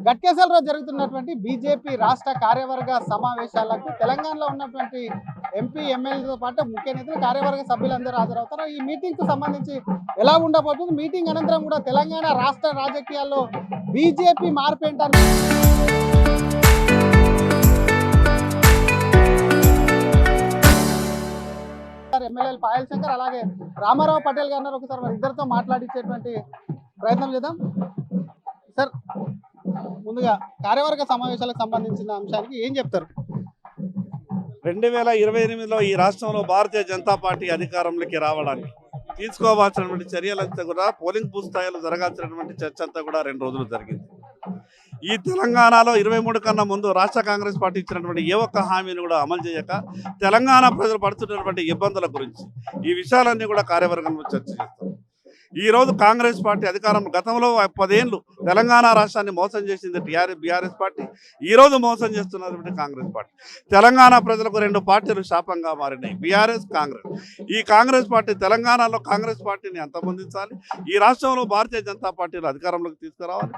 గట్కేసర్లో జరుగుతున్నటువంటి బీజేపీ రాష్ట్ర కార్యవర్గ సమావేశాలకు తెలంగాణలో ఉన్నటువంటి ఎంపీ ఎమ్మెల్యేతో పాటు ముఖ్య నేతలు కార్యవర్గ సభ్యులందరూ హాజరవుతారు. ఈ మీటింగ్ కు సంబంధించి ఎలా ఉండబోతుంది, మీటింగ్ అనంతరం కూడా తెలంగాణ రాష్ట్ర రాజకీయాల్లో బీజేపీ మార్పేంటారు ఎమ్మెల్యేలు పాయల్ శంకర్ అలాగే రామారావు పటేల్ గారు ఒకసారి మరి ఇద్దరితో మాట్లాడించేటువంటి ప్రయత్నం చేద్దాం. సార్, ముందుగా కార్యవర్గ సమావేశాలకు సంబంధించిన అంశానికి ఏం చెప్తారు? 2028లో ఈ రాష్ట్రంలో భారతీయ జనతా పార్టీ అధికారంలోకి రావడానికి తీసుకోవాల్సినటువంటి చర్యలంతా కూడా పోలింగ్ బూత్ స్థాయిలో జరగాల్సినటువంటి చర్చ అంతా కూడా 2 రోజులు జరిగింది. ఈ తెలంగాణలో 23 కన్నా ముందు రాష్ట్ర కాంగ్రెస్ పార్టీ ఇచ్చినటువంటి ఏ ఒక్క హామీని కూడా అమలు చేయక తెలంగాణ ప్రజలు పడుతున్నటువంటి ఇబ్బందుల గురించి ఈ విషయాలన్నీ కూడా కార్యవర్గంలో చర్చ చేస్తారు. ఈరోజు కాంగ్రెస్ పార్టీ అధికారం గతంలో 10 ఏళ్ళు తెలంగాణ రాష్ట్రాన్ని మోసం చేసింది బీఆర్ఎస్ పార్టీ, ఈరోజు మోసం చేస్తున్నటువంటి కాంగ్రెస్ పార్టీ. తెలంగాణ ప్రజలకు 2 పార్టీలు శాపంగా మారినాయి, బీఆర్ఎస్ కాంగ్రెస్. ఈ కాంగ్రెస్ పార్టీ తెలంగాణలో కాంగ్రెస్ పార్టీని అంతమొందించాలి, ఈ రాష్ట్రంలో భారతీయ జనతా పార్టీని అధికారంలోకి తీసుకురావాలి.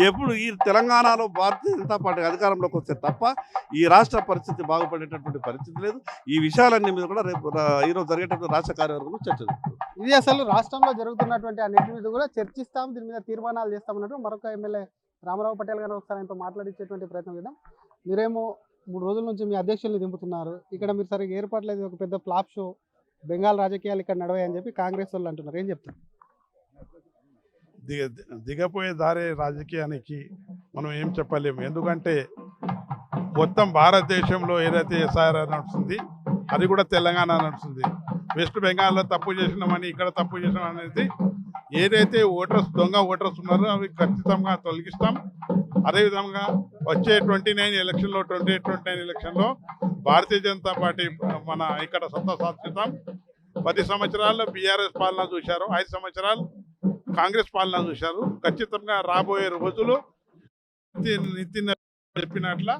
ఎప్పుడు ఈ తెలంగాణలో భారతీయ జనతా పార్టీ అధికారంలోకి వస్తే తప్ప ఈ రాష్ట్ర పరిస్థితి బాగుపడేటటువంటి పరిస్థితి లేదు. ఈ విషయాలన్నీ మీద కూడా రేపు ఈరోజు జరిగేటటువంటి రాష్ట్ర కార్యవర్గంలో చర్చ జరుగుతుంది. ఇది అసలు రాష్ట్రంలో జరుగుతున్నటువంటి అన్నింటి మీద కూడా చర్చిస్తాం, దీని మీద తీర్మానాలు చేస్తామన్నట్టు మరొక ఎమ్మెల్యే రామారావు పటేల్ గారు ఒకసారి ఆయనతో మాట్లాడించేటువంటి ప్రయత్నం చేద్దాం. మీరేమో 3 రోజుల నుంచి మీ అధ్యక్షుల్ని దింపుతున్నారు, ఇక్కడ మీరు సరిగ్గా ఏర్పాట్లేదు, ఒక పెద్ద ఫ్లాప్ షో, బెంగాల్ రాజకీయాలు ఇక్కడ నడవాయని చెప్పి కాంగ్రెస్ వాళ్ళు అంటున్నారు, ఏం చెప్తారు? దిగపోయే దారే రాజకీయానికి మనం ఏం చెప్పలేము. ఎందుకంటే మొత్తం భారతదేశంలో ఏదైతే ఎస్ఆర్ నడుస్తుంది అది కూడా తెలంగాణ నడుస్తుంది. వెస్ట్ బెంగాల్లో తప్పు చేసినామని ఇక్కడ తప్పు చేసినాం అనేది ఏదైతే దొంగ ఓటర్స్ ఉన్నారో అవి ఖచ్చితంగా తొలగిస్తాం. అదేవిధంగా వచ్చే 29 ఎలక్షన్లో భారతీయ జనతా పార్టీ మన ఇక్కడ సత్తా సాధిస్తాం. 10 సంవత్సరాల్లో బీఆర్ఎస్ పాలన చూశారు, 5 సంవత్సరాలు కాంగ్రెస్ పాలన చూశారు. ఖచ్చితంగా రాబోయే రోజులు నితిన్ చెప్పినట్ల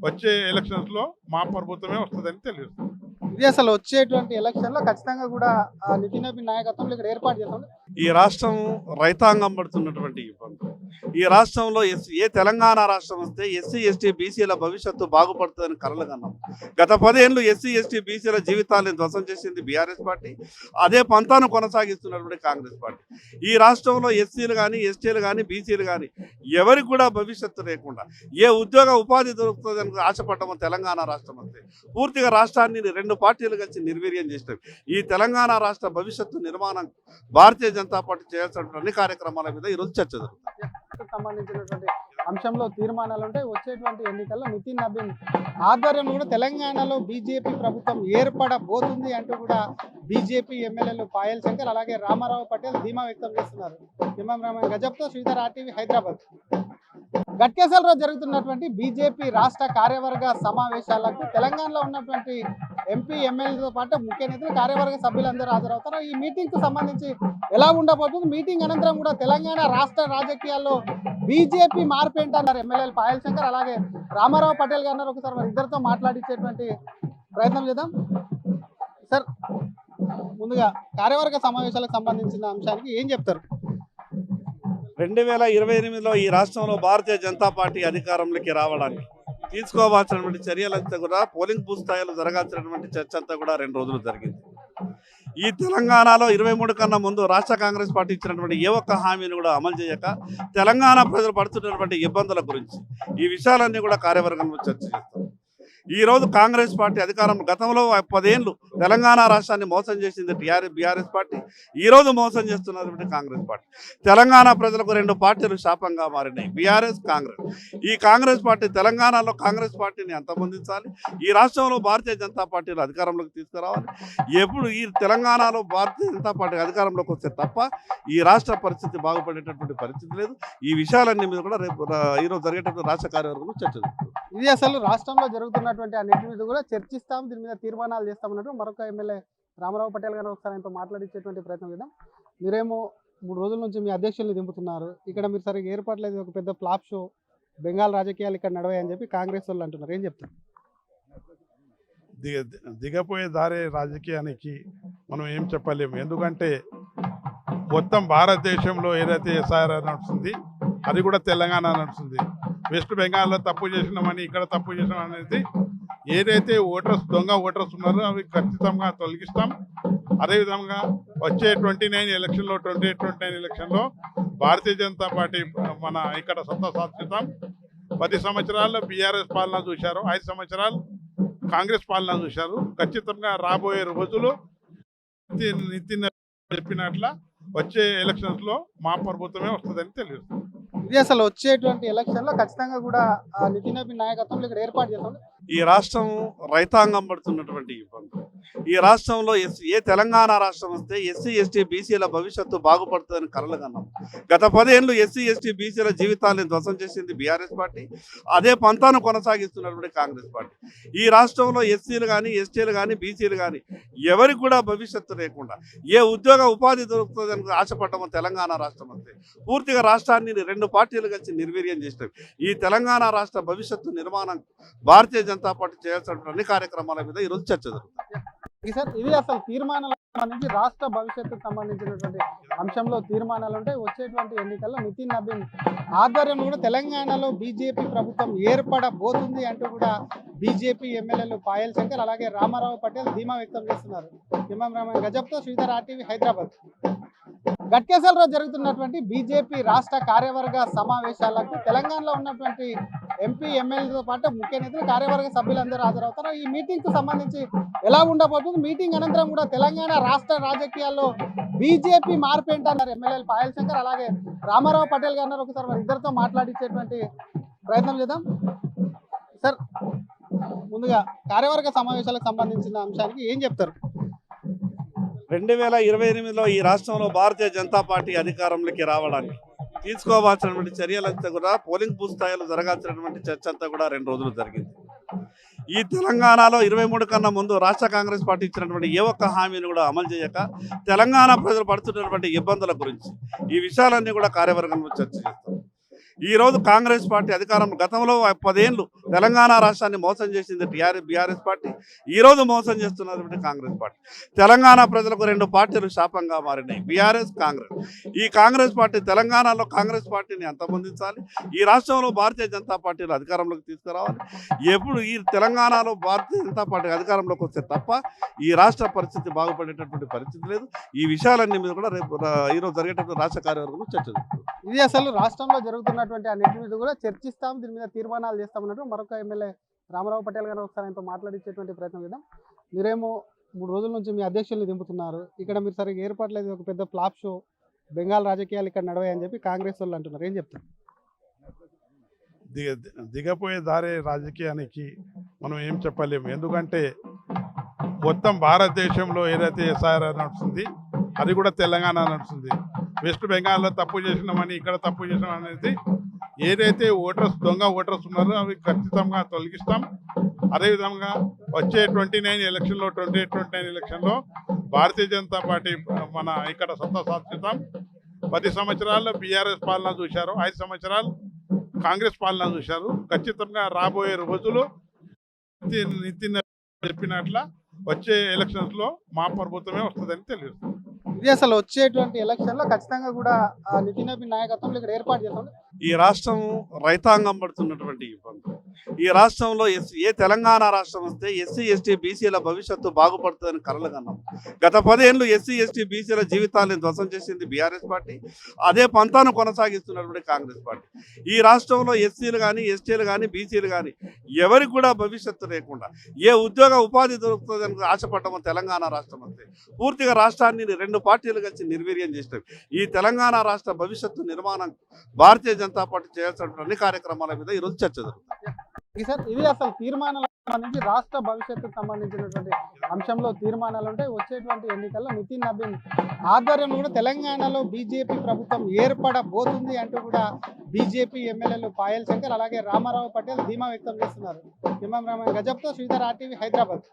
వచ్చే ఎలక్షన్స్ లో మా ప్రభుత్వమే వస్తుందని తెలుస్తుంది. ఇది అసలు వచ్చేటువంటి ఎలక్షన్ లో ఖచ్చితంగా కూడా నితిన్ నబీన్ నాయకత్వంలో ఇక్కడ ఏర్పాటు చేస్తాం. ఈ రాష్ట్రం రైతాంగం పడుతున్నటువంటి ఇబ్బంది, ఈ రాష్ట్రంలో ఏ తెలంగాణ రాష్ట్రం వస్తే ఎస్సీ ఎస్టీ బీసీల భవిష్యత్తు బాగుపడుతుందని కలలు కన్నాం. గత 10 ఏళ్ళు ఎస్సీ ఎస్టీ బీసీల జీవితాలను ధ్వంసం చేసింది బీఆర్ఎస్ పార్టీ, అదే పంతాను కొనసాగిస్తున్నటువంటి కాంగ్రెస్ పార్టీ. ఈ రాష్ట్రంలో ఎస్సీలు కానీ ఎస్టీలు కానీ బీసీలు కానీ ఎవరికి కూడా భవిష్యత్తు లేకుండా ఏ ఉపాధి దొరుకుతుందని ఆశపడ్డామో తెలంగాణ రాష్ట్రం అంతే పూర్తిగా రాష్ట్రాన్ని 2 పార్టీలు కలిసి నిర్వీర్యం చేసినాయి. ఈ తెలంగాణ రాష్ట్ర భవిష్యత్తు నిర్మాణం భారతీయ జనతా పార్టీ చేయాల్సిన అన్ని కార్యక్రమాల మీద ఈరోజు చర్చ జరుగుతుంది. సంబంధించినటువంటి అంశంలో తీర్మానాలు ఉంటాయి. వచ్చేటువంటి ఎన్నికల్లో నితిన్ నబీన్ ఆధ్వర్యంలో కూడా తెలంగాణలో బీజేపీ ప్రభుత్వం ఏర్పడబోతుంది అంటూ కూడా బీజేపీ ఎమ్మెల్యేలు పాయల్ శంకర్ అలాగే రామారావు పటేల్ ధీమా వ్యక్తం చేస్తున్నారు. కెమెరామెన్ గజబ్తో శ్రీధర్, RTV, హైదరాబాద్. గట్కేసర్లో జరుగుతున్నటువంటి బీజేపీ రాష్ట్ర కార్యవర్గ సమావేశాలకు తెలంగాణలో ఉన్నటువంటి ఎంపీ ఎమ్మెల్యేతో పాటు ముఖ్య నేతలు కార్యవర్గ సభ్యులందరూ హాజరవుతారు. ఈ మీటింగ్ కు సంబంధించి ఎలా ఉండబోతుంది, మీటింగ్ అనంతరం కూడా తెలంగాణ రాష్ట్ర రాజకీయాల్లో బీజేపీ మార్పేంటారు ఎమ్మెల్యేలు పాయల్ శంకర్ అలాగే రామారావు పటేల్ గారు ఒకసారి మరి ఇద్దరితో మాట్లాడించేటువంటి ప్రయత్నం చేద్దాం. సార్, ముందుగా కార్యవర్గ సమావేశాలకు సంబంధించిన అంశానికి ఏం చెప్తారు? 2028లో ఈ రాష్ట్రంలో భారతీయ జనతా పార్టీ అధికారంలోకి రావడానికి తీసుకోవాల్సినటువంటి చర్యలంతా కూడా పోలింగ్ బూత్ స్థాయిలో జరగాల్సినటువంటి చర్చ అంతా కూడా 2 రోజులు జరిగింది. ఈ తెలంగాణలో 23 కన్నా ముందు రాష్ట్ర కాంగ్రెస్ పార్టీ ఇచ్చినటువంటి ఏ ఒక్క హామీని కూడా అమలు చేయక తెలంగాణ ప్రజలు పడుతున్నటువంటి ఇబ్బందుల గురించి ఈ విషయాలన్నీ కూడా కార్యవర్గంలో చర్చ చేస్తారు. ఈరోజు కాంగ్రెస్ పార్టీ అధికారం గతంలో 10 ఏళ్ళు తెలంగాణ రాష్ట్రాన్ని మోసం చేసింది బీఆర్ఎస్ పార్టీ, ఈరోజు మోసం చేస్తున్నటువంటి కాంగ్రెస్ పార్టీ. తెలంగాణ ప్రజలకు 2 పార్టీలు శాపంగా మారినాయి, బీఆర్ఎస్ కాంగ్రెస్. ఈ కాంగ్రెస్ పార్టీ తెలంగాణలో కాంగ్రెస్ పార్టీని అంతమొందించాలి, ఈ రాష్ట్రంలో భారతీయ జనతా పార్టీని అధికారంలోకి తీసుకురావాలి. ఎప్పుడు ఈ తెలంగాణలో భారతీయ జనతా పార్టీ అధికారంలోకి వస్తే తప్ప ఈ రాష్ట్ర పరిస్థితి బాగుపడేటటువంటి పరిస్థితి లేదు. ఈ విషయాలన్నీ మీద కూడా రేపు ఈరోజు జరిగేటటువంటి రాష్ట్ర కార్యవర్గంలో చర్చ జరుగుతుంది. ఇది అసలు రాష్ట్రంలో జరుగుతున్నటువంటి అన్నింటి మీద కూడా చర్చిస్తాం, దీని మీద తీర్మానాలు చేస్తామన్నట్టు మరొక ఎమ్మెల్యే రామారావు పటేల్ గారు ఒకసారి ఆయనతో మాట్లాడించేటువంటి ప్రయత్నం చేద్దాం. మీరేమో 3 రోజుల నుంచి మీ అధ్యక్షుల్ని దింపుతున్నారు, ఇక్కడ మీరు సరిగ్గా ఏర్పాట్లేదు, ఒక పెద్ద ఫ్లాప్ షో, బెంగాల్ రాజకీయాలు ఇక్కడ నడవాయని చెప్పి కాంగ్రెస్ వాళ్ళు అంటున్నారు, ఏం చెప్తారు? దిగపోయే దారే రాజకీయానికి మనం ఏం చెప్పలేము. ఎందుకంటే మొత్తం భారతదేశంలో ఏదైతే ఎస్ఆర్ నడుస్తుంది అది కూడా తెలంగాణ నడుస్తుంది. వెస్ట్ బెంగాల్లో తప్పు చేసినామని ఇక్కడ తప్పు చేసినాం అనేది ఏదైతే దొంగ ఓటర్స్ ఉన్నారో అవి ఖచ్చితంగా తొలగిస్తాం. అదేవిధంగా వచ్చే 29 ఎలక్షన్లో 28-29 ఎలక్షన్లో భారతీయ జనతా పార్టీ మన ఇక్కడ సత్తా సాధిస్తాం. 10 సంవత్సరాల్లో బీఆర్ఎస్ పాలన చూశారు, 5 సంవత్సరాలు కాంగ్రెస్ పాలన చూశారు. ఖచ్చితంగా రాబోయే రోజులు నితిన్ చెప్పినట్ల వచ్చే ఎలక్షన్స్ లో మా ప్రభుత్వమే వస్తుందని తెలుస్తుంది. ఇది అసలు వచ్చేటువంటి ఎలక్షన్ లో ఖచ్చితంగా కూడా నితిన్ నబీన్ నాయకత్వంలో ఇక్కడ ఏర్పాటు చేస్తాం. ఈ రాష్ట్రం రైతాంగం పడుతున్నటువంటి ఇబ్బంది. ఈ రాష్ట్రంలో ఏ తెలంగాణ రాష్ట్రం వస్తే ఎస్సీ ఎస్టీ బీసీల భవిష్యత్తు బాగుపడుతుందని కలలు కన్నాం. గత 10 ఏళ్ళు ఎస్సీ ఎస్టీ బీసీల జీవితాలను ధ్వంసం చేసింది బీఆర్ఎస్ పార్టీ. అదే పంతాను కొనసాగిస్తున్నటువంటి కాంగ్రెస్ పార్టీ. ఈ రాష్ట్రంలో ఎస్సీలు కానీ ఎస్టీలు కానీ బీసీలు కానీ ఎవరికి కూడా భవిష్యత్తు లేకుండా ఏ ఉద్యోగ ఉపాధి దొరుకుతుందని ఆశపడ్డామో తెలంగాణ రాష్ట్రం వస్తే పూర్తిగా రాష్ట్రాన్ని 2 పార్టీలు కలిసి నిర్వీర్యం చేసినవి. ఈ తెలంగాణ రాష్ట్ర భవిష్యత్తు నిర్మాణం భారతీయ జనతా పార్టీ చేయాల్సిన అన్ని కార్యక్రమాల మీద ఈరోజు చర్చ జరుగుతుంది. సార్ ఇది అసలు తీర్మానాలకు సంబంధించి రాష్ట్ర భవిష్యత్తుకు సంబంధించినటువంటి అంశంలో తీర్మానాలు ఉంటాయి. వచ్చేటువంటి ఎన్నికల్లో నితిన్ నబీన్ ఆధ్వర్యంలో కూడా తెలంగాణలో బీజేపీ ప్రభుత్వం ఏర్పడబోతుంది అంటూ కూడా బీజేపీ ఎమ్మెల్యేలు పాయల్ శంకర్ అలాగే రామారావు పటేల్ ధీమా వ్యక్తం చేస్తున్నారు. ఇమాం రహమాన్ గజబ్తో శ్రీధర్ ఆర్టీవీ హైదరాబాద్. గట్కేసర్లో జరుగుతున్నటువంటి బీజేపీ రాష్ట్ర కార్యవర్గ సమావేశాలకు తెలంగాణలో ఉన్నటువంటి ఎంపీ ఎమ్మెల్యేలతో పాటు ముఖ్య నేతలు కార్యవర్గ సభ్యులందరూ హాజరవుతారు. ఈ మీటింగ్ కు సంబంధించి ఎలా ఉండబోతుంది, మీటింగ్ అనంతరం కూడా తెలంగాణ రాష్ట్ర రాజకీయాల్లో బీజేపీ మార్పు ఏంటన్నారు ఎమ్మెల్యేలు పాయల్ శంకర్ అలాగే రామారావు పటేల్ గారు. ఒకసారి మరి ఇద్దరితో మాట్లాడించేటువంటి ప్రయత్నం చేద్దాం. సార్ ముందుగా కార్యవర్గ సమావేశాలకు సంబంధించిన అంశానికి ఏం చెప్తారు? 2028లో ఈ రాష్ట్రంలో భారతీయ జనతా పార్టీ అధికారంలోకి రావడానికి తీసుకోవాల్సినటువంటి చర్యలంతా కూడా పోలింగ్ బూత్ స్థాయిలో జరగాల్సినటువంటి చర్చ అంతా కూడా 2 రోజులు జరిగింది. ఈ తెలంగాణలో 23 కన్నా ముందు రాష్ట్ర కాంగ్రెస్ పార్టీ ఇచ్చినటువంటి ఏ ఒక్క హామీని కూడా అమలు చేయక తెలంగాణ ప్రజలు పడుతున్నటువంటి ఇబ్బందుల గురించి ఈ విషయాలన్నీ కూడా కార్యవర్గంలో చర్చ చేస్తాం. ఈరోజు కాంగ్రెస్ పార్టీ అధికారం గతంలో 10 ఏళ్ళు తెలంగాణ రాష్ట్రాన్ని మోసం చేసింది బీఆర్ఎస్ పార్టీ. ఈరోజు మోసం చేస్తున్నటువంటి కాంగ్రెస్ పార్టీ. తెలంగాణ ప్రజలకు 2 పార్టీలు శాపంగా మారినాయి, బీఆర్ఎస్ కాంగ్రెస్. ఈ కాంగ్రెస్ పార్టీ తెలంగాణలో కాంగ్రెస్ పార్టీని అంతమొందించాలి, ఈ రాష్ట్రంలో భారతీయ జనతా పార్టీని అధికారంలోకి తీసుకురావాలి. ఎప్పుడు ఈ తెలంగాణలో భారతీయ జనతా పార్టీ అధికారంలోకి వస్తే తప్ప ఈ రాష్ట్ర పరిస్థితి బాగుపడేటటువంటి పరిస్థితి లేదు. ఈ విషయాలన్నీ మీద కూడా రేపు ఈరోజు జరిగేటటువంటి రాష్ట్ర కార్యవర్గంలో చర్చ జరుగుతుంది. ఇది అసలు రాష్ట్రంలో జరుగుతున్నటువంటి అన్నింటి మీద కూడా చర్చిస్తాం, దీని మీద తీర్మానాలు చేస్తామన్నట్టు మరొక ఎమ్మెల్యే రామారావు పటేల్ గారు ఒకసారి ఆయనతో మాట్లాడించేటువంటి ప్రయత్నం చేద్దాం. మీరేమో 3 రోజుల నుంచి మీ అధ్యక్షుల్ని దింపుతున్నారు, ఇక్కడ మీరు సరిగ్గా ఏర్పాట్లేదు, ఒక పెద్ద ఫ్లాప్ షో, బెంగాల్ రాజకీయాలు ఇక్కడ నడవాయని చెప్పి కాంగ్రెస్ వాళ్ళు అంటున్నారు, ఏం చెప్తారు? దిగపోయే దారే రాజకీయానికి మనం ఏం చెప్పలేము. ఎందుకంటే మొత్తం భారతదేశంలో ఏదైతే ఎస్ఆర్ నడుస్తుంది అది కూడా తెలంగాణ నడుస్తుంది. వెస్ట్ బెంగాల్లో తప్పు చేసినామని ఇక్కడ తప్పు చేసినాం అనేది ఏదైతే దొంగ ఓటర్స్ ఉన్నారో అవి ఖచ్చితంగా తొలగిస్తాం. అదేవిధంగా వచ్చే 29 ఎలక్షన్లో 28-29 ఎలక్షన్లో భారతీయ జనతా పార్టీ మన ఇక్కడ సత్తా సాధిస్తాం. 10 సంవత్సరాల్లో బీఆర్ఎస్ పాలన చూశారు, 5 సంవత్సరాలు కాంగ్రెస్ పాలన చూశారు. ఖచ్చితంగా రాబోయే రోజులు నితిన్ చెప్పినట్ల వచ్చే ఎలక్షన్స్ లో మా ప్రభుత్వమే వస్తుందని తెలుస్తుంది. ఇది అసలు వచ్చేటువంటి ఎలక్షన్ లో ఖచ్చితంగా కూడా నితిన్ నబీన్ నాయకత్వంలో ఇక్కడ ఏర్పాటు చేస్తాం. ఈ రాష్ట్రం రైతాంగం పడుతున్నటువంటి ఇబ్బంది. ఈ రాష్ట్రంలో ఏ తెలంగాణ రాష్ట్రం వస్తే ఎస్సీ ఎస్టీ బీసీల భవిష్యత్తు బాగుపడుతుందని కలలు కన్నాం. గత 10 ఏళ్ళు ఎస్సీ ఎస్టీ బీసీల జీవితాలను ధ్వంసం చేసింది బీఆర్ఎస్ పార్టీ. అదే పంతాను కొనసాగిస్తున్నటువంటి కాంగ్రెస్ పార్టీ. ఈ రాష్ట్రంలో ఎస్సీలు కానీ ఎస్టీలు కానీ బీసీలు కానీ ఎవరికి కూడా భవిష్యత్తు లేకుండా ఏ ఉద్యోగ ఉపాధి దొరుకుతుందని ఆశపడ్డామో తెలంగాణ రాష్ట్రం వస్తే పూర్తిగా రాష్ట్రాన్ని 2 పార్టీలు కలిసి నిర్వీర్యం చేసినవి. ఈ తెలంగాణ రాష్ట్ర భవిష్యత్తు నిర్మాణం భారతీయ జనతా పార్టీ చేయాల్సిన అన్ని కార్యక్రమాల మీద ఈరోజు చర్చ జరుగుతుంది. సార్ ఇది అసలు తీర్మానాలకు సంబంధించి రాష్ట్ర భవిష్యత్తుకు సంబంధించినటువంటి అంశంలో తీర్మానాలు ఉంటాయి. వచ్చేటువంటి ఎన్నికల్లో నితిన్ నబీన్ ఆధ్వర్యంలో కూడా తెలంగాణలో బీజేపీ ప్రభుత్వం ఏర్పడబోతుంది అంటూ కూడా బీజేపీ ఎమ్మెల్యేలు పాయల్ శంకర్ అలాగే రామారావు పటేల్ ధీమా వ్యక్తం చేస్తున్నారు. ఇమాం రహమాన్ గజబ్తో శ్రీధర్ ఆర్టీవీ హైదరాబాద్.